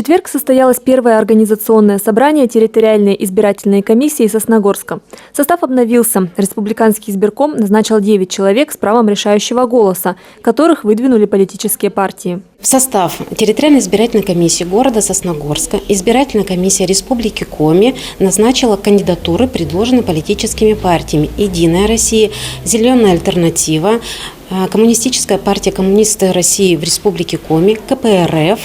четверг состоялось первое организационное собрание территориальной избирательной комиссии Сосногорска. Состав обновился. Республиканский избирком назначил 9 человек с правом решающего голоса, которых выдвинули политические партии. В состав территориальной избирательной комиссии города Сосногорска избирательная комиссия Республики Коми назначила кандидатуры, предложенные политическими партиями: «Единая Россия», «Зеленая альтернатива», Коммунистическая партия коммунисты России в Республике Коми, КПРФ,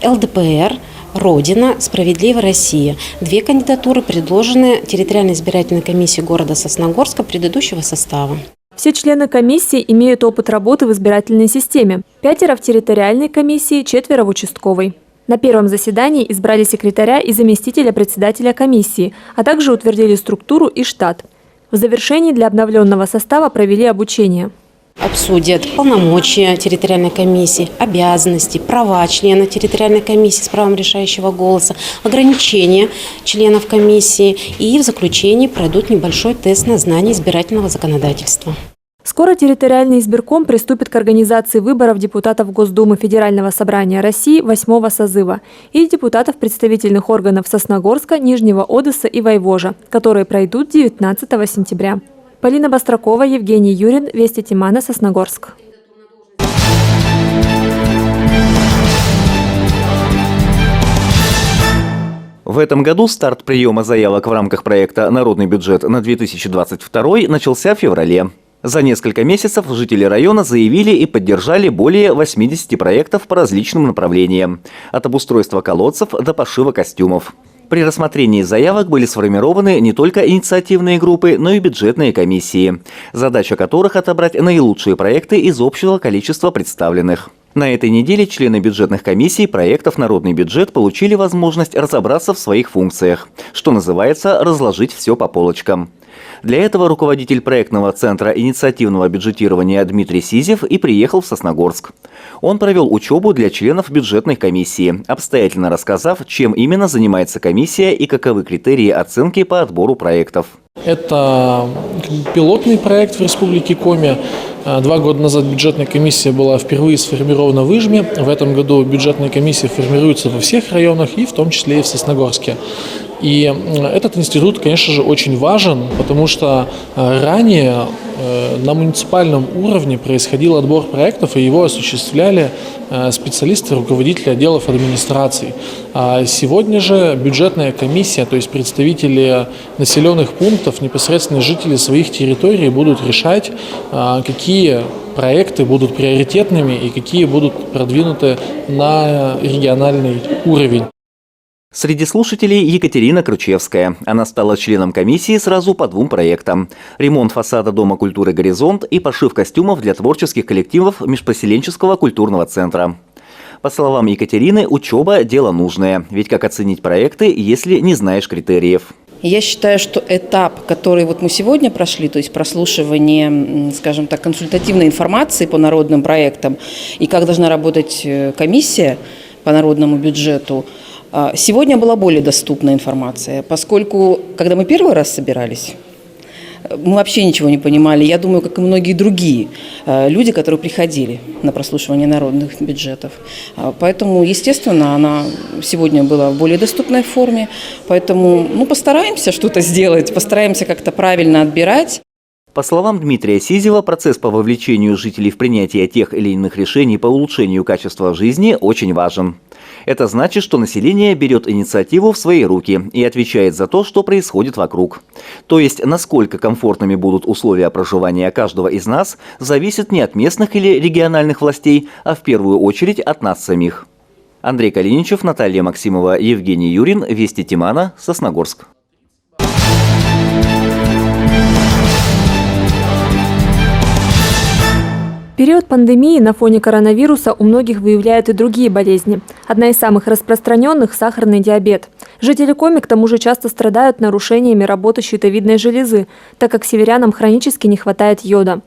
ЛДПР, Родина, Справедливая Россия. 2 кандидатуры предложены территориальной избирательной комиссией города Сосногорска предыдущего состава. Все члены комиссии имеют опыт работы в избирательной системе. 5 в территориальной комиссии, 4 в участковой. На первом заседании избрали секретаря и заместителя председателя комиссии, а также утвердили структуру и штат. В завершении для обновленного состава провели обучение. Обсудят полномочия территориальной комиссии, обязанности, права члена территориальной комиссии с правом решающего голоса, ограничения членов комиссии и в заключении пройдут небольшой тест на знание избирательного законодательства. Скоро территориальный избирком приступит к организации выборов депутатов Госдумы Федерального собрания России 8-го созыва и депутатов представительных органов Сосногорска, Нижнего Одессы и Войвожа, которые пройдут 19 сентября. Полина Бастракова, Евгений Юрин, Вести Тимана, Сосногорск. В этом году старт приема заявок в рамках проекта «Народный бюджет» на 2022 начался в феврале. За несколько месяцев жители района заявили и поддержали более 80 проектов по различным направлениям – от обустройства колодцев до пошива костюмов. При рассмотрении заявок были сформированы не только инициативные группы, но и бюджетные комиссии, задача которых – отобрать наилучшие проекты из общего количества представленных. На этой неделе члены бюджетных комиссий проектов «Народный бюджет» получили возможность разобраться в своих функциях, что называется «разложить все по полочкам». Для этого руководитель проектного центра инициативного бюджетирования Дмитрий Сизев и приехал в Сосногорск. Он провел учебу для членов бюджетной комиссии, обстоятельно рассказав, чем именно занимается комиссия и каковы критерии оценки по отбору проектов. Это пилотный проект в Республике Коми. 2 года назад бюджетная комиссия была впервые сформирована в Ижме. В этом году бюджетная комиссия формируется во всех районах, и в том числе и в Сосногорске. И этот институт, конечно же, очень важен, потому что ранее на муниципальном уровне происходил отбор проектов, и его осуществляли специалисты, руководители отделов администрации. А сегодня же бюджетная комиссия, то есть представители населенных пунктов, непосредственно жители своих территорий будут решать, какие проекты будут приоритетными и какие будут продвинуты на региональный уровень. Среди слушателей Екатерина Кручевская. Она стала членом комиссии сразу по 2 проектам. Ремонт фасада Дома культуры «Горизонт» и пошив костюмов для творческих коллективов Межпоселенческого культурного центра. По словам Екатерины, учеба – дело нужное. Ведь как оценить проекты, если не знаешь критериев? Я считаю, что этап, который мы сегодня прошли, то есть прослушивание, скажем так, консультативной информации по народным проектам и как должна работать комиссия по народному бюджету, сегодня была более доступная информация, поскольку, когда мы первый раз собирались, мы вообще ничего не понимали. Я думаю, как и многие другие люди, которые приходили на прослушивание народных бюджетов. Поэтому, естественно, она сегодня была в более доступной форме. Поэтому постараемся что-то сделать, постараемся как-то правильно отбирать. По словам Дмитрия Сизева, процесс по вовлечению жителей в принятие тех или иных решений по улучшению качества жизни очень важен. Это значит, что население берет инициативу в свои руки и отвечает за то, что происходит вокруг. То есть, насколько комфортными будут условия проживания каждого из нас, зависит не от местных или региональных властей, а в первую очередь от нас самих. Андрей Калиничев, Наталья Максимова, Евгений Юрин, Вести Тимана, Сосногорск. В период пандемии на фоне коронавируса у многих выявляют и другие болезни. Одна из самых распространенных – сахарный диабет. Жители Коми к тому же часто страдают нарушениями работы щитовидной железы, так как северянам хронически не хватает йода.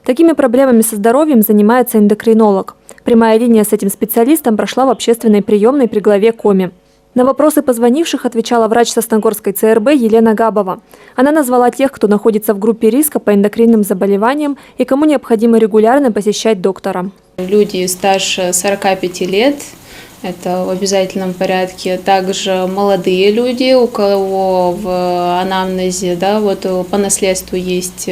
Такими проблемами со здоровьем занимается эндокринолог. Прямая линия с этим специалистом прошла в общественной приемной при главе Коми. На вопросы позвонивших отвечала врач Сосногорской ЦРБ Елена Габова. Она назвала тех, кто находится в группе риска по эндокринным заболеваниям и кому необходимо регулярно посещать доктора. Люди старше 45 лет, это в обязательном порядке. Также молодые люди, у кого в анамнезе, да, вот по наследству есть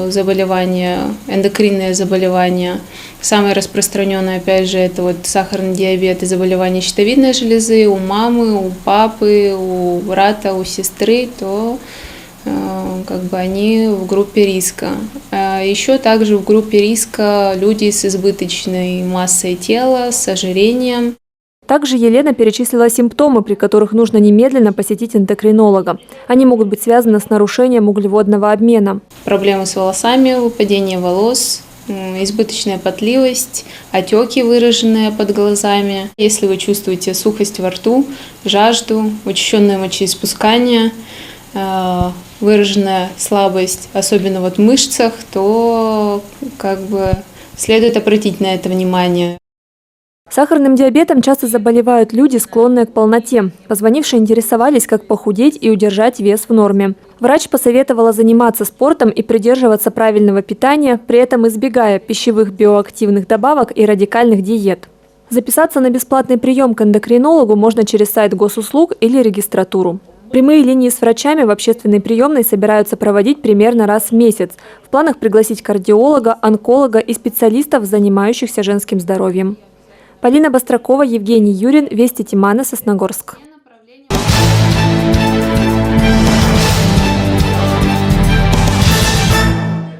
заболевания, эндокринные заболевания. Самое распространенное, опять же, это вот сахарный диабет и заболевания щитовидной железы у мамы, у папы, у брата, у сестры, то как бы они в группе риска. Еще также в группе риска люди с избыточной массой тела, с ожирением. Также Елена перечислила симптомы, при которых нужно немедленно посетить эндокринолога. Они могут быть связаны с нарушением углеводного обмена. Проблемы с волосами, выпадение волос, избыточная потливость, отеки, выраженные под глазами. Если вы чувствуете сухость во рту, жажду, учащенное мочеиспускание, выраженная слабость, особенно вот в мышцах, то как бы следует обратить на это внимание. Сахарным диабетом часто заболевают люди, склонные к полноте. Позвонившие интересовались, как похудеть и удержать вес в норме. Врач посоветовала заниматься спортом и придерживаться правильного питания, при этом избегая пищевых биоактивных добавок и радикальных диет. Записаться на бесплатный прием к эндокринологу можно через сайт госуслуг или регистратуру. Прямые линии с врачами в общественной приемной собираются проводить примерно раз в месяц. В планах пригласить кардиолога, онколога и специалистов, занимающихся женским здоровьем. Полина Бастракова, Евгений Юрин, Вести Тимана, Сосногорск.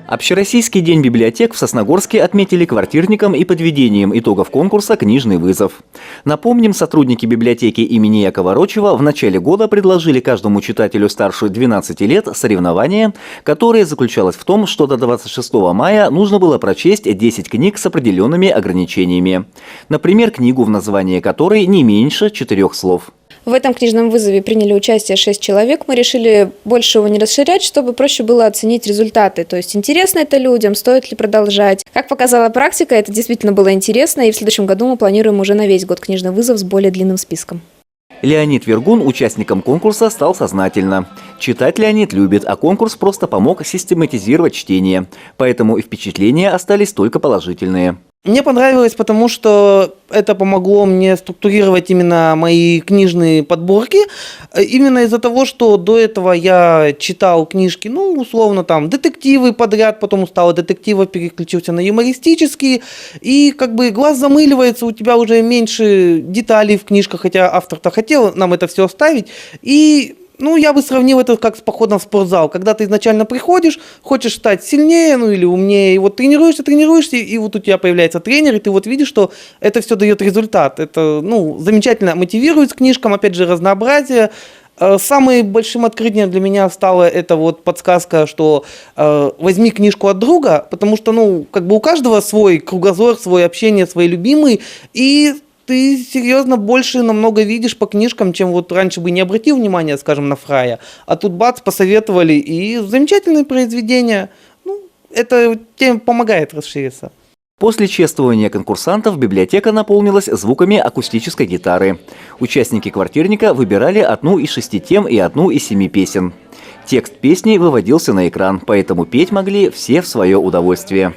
Общероссийский день библиотек в Сосногорске отметили квартирником и подведением итогов конкурса «Книжный вызов». Напомним, сотрудники библиотеки имени Якова Рочева в начале года предложили каждому читателю старше 12 лет соревнование, которое заключалось в том, что до 26 мая нужно было прочесть 10 книг с определенными ограничениями. Например, книгу, в названии которой не меньше 4 слов. В этом книжном вызове приняли участие 6 человек. Мы решили больше его не расширять, чтобы проще было оценить результаты. То есть, интересно это людям, стоит ли продолжать. Как показала практика, это действительно было интересно. И в следующем году мы планируем уже на весь год книжный вызов с более длинным списком. Леонид Вергун участником конкурса стал сознательно. Читать Леонид любит, а конкурс просто помог систематизировать чтение. Поэтому и впечатления остались только положительные. Мне понравилось, потому что это помогло мне структурировать именно мои книжные подборки. Именно из-за того, что до этого я читал книжки, условно, там, детективы подряд, потом устал от детективов, переключился на юмористические. И как бы глаз замыливается, у тебя уже меньше деталей в книжках, хотя автор-то хотел нам это все оставить. И я бы сравнил это как с походом в спортзал. Когда ты изначально приходишь, хочешь стать сильнее, или умнее, и вот тренируешься, и вот у тебя появляется тренер, и ты вот видишь, что это все дает результат. Это, замечательно мотивирует к книжкам, опять же, разнообразие. Самым большим открытием для меня стало это вот подсказка, что возьми книжку от друга, потому что, у каждого свой кругозор, свое общение, свои любимые, и ты серьезно больше намного видишь по книжкам, чем вот раньше бы не обратил внимания, скажем, на Фрая. А тут бац, посоветовали, и замечательные произведения. Это тем помогает расшириться. После чествования конкурсантов библиотека наполнилась звуками акустической гитары. Участники квартирника выбирали одну из 6 тем и одну из 7 песен. Текст песни выводился на экран, поэтому петь могли все в свое удовольствие.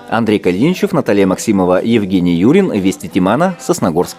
Андрей Калиничев, Наталья Максимова, Евгений Юрин, Вести Тимана, Сосногорск.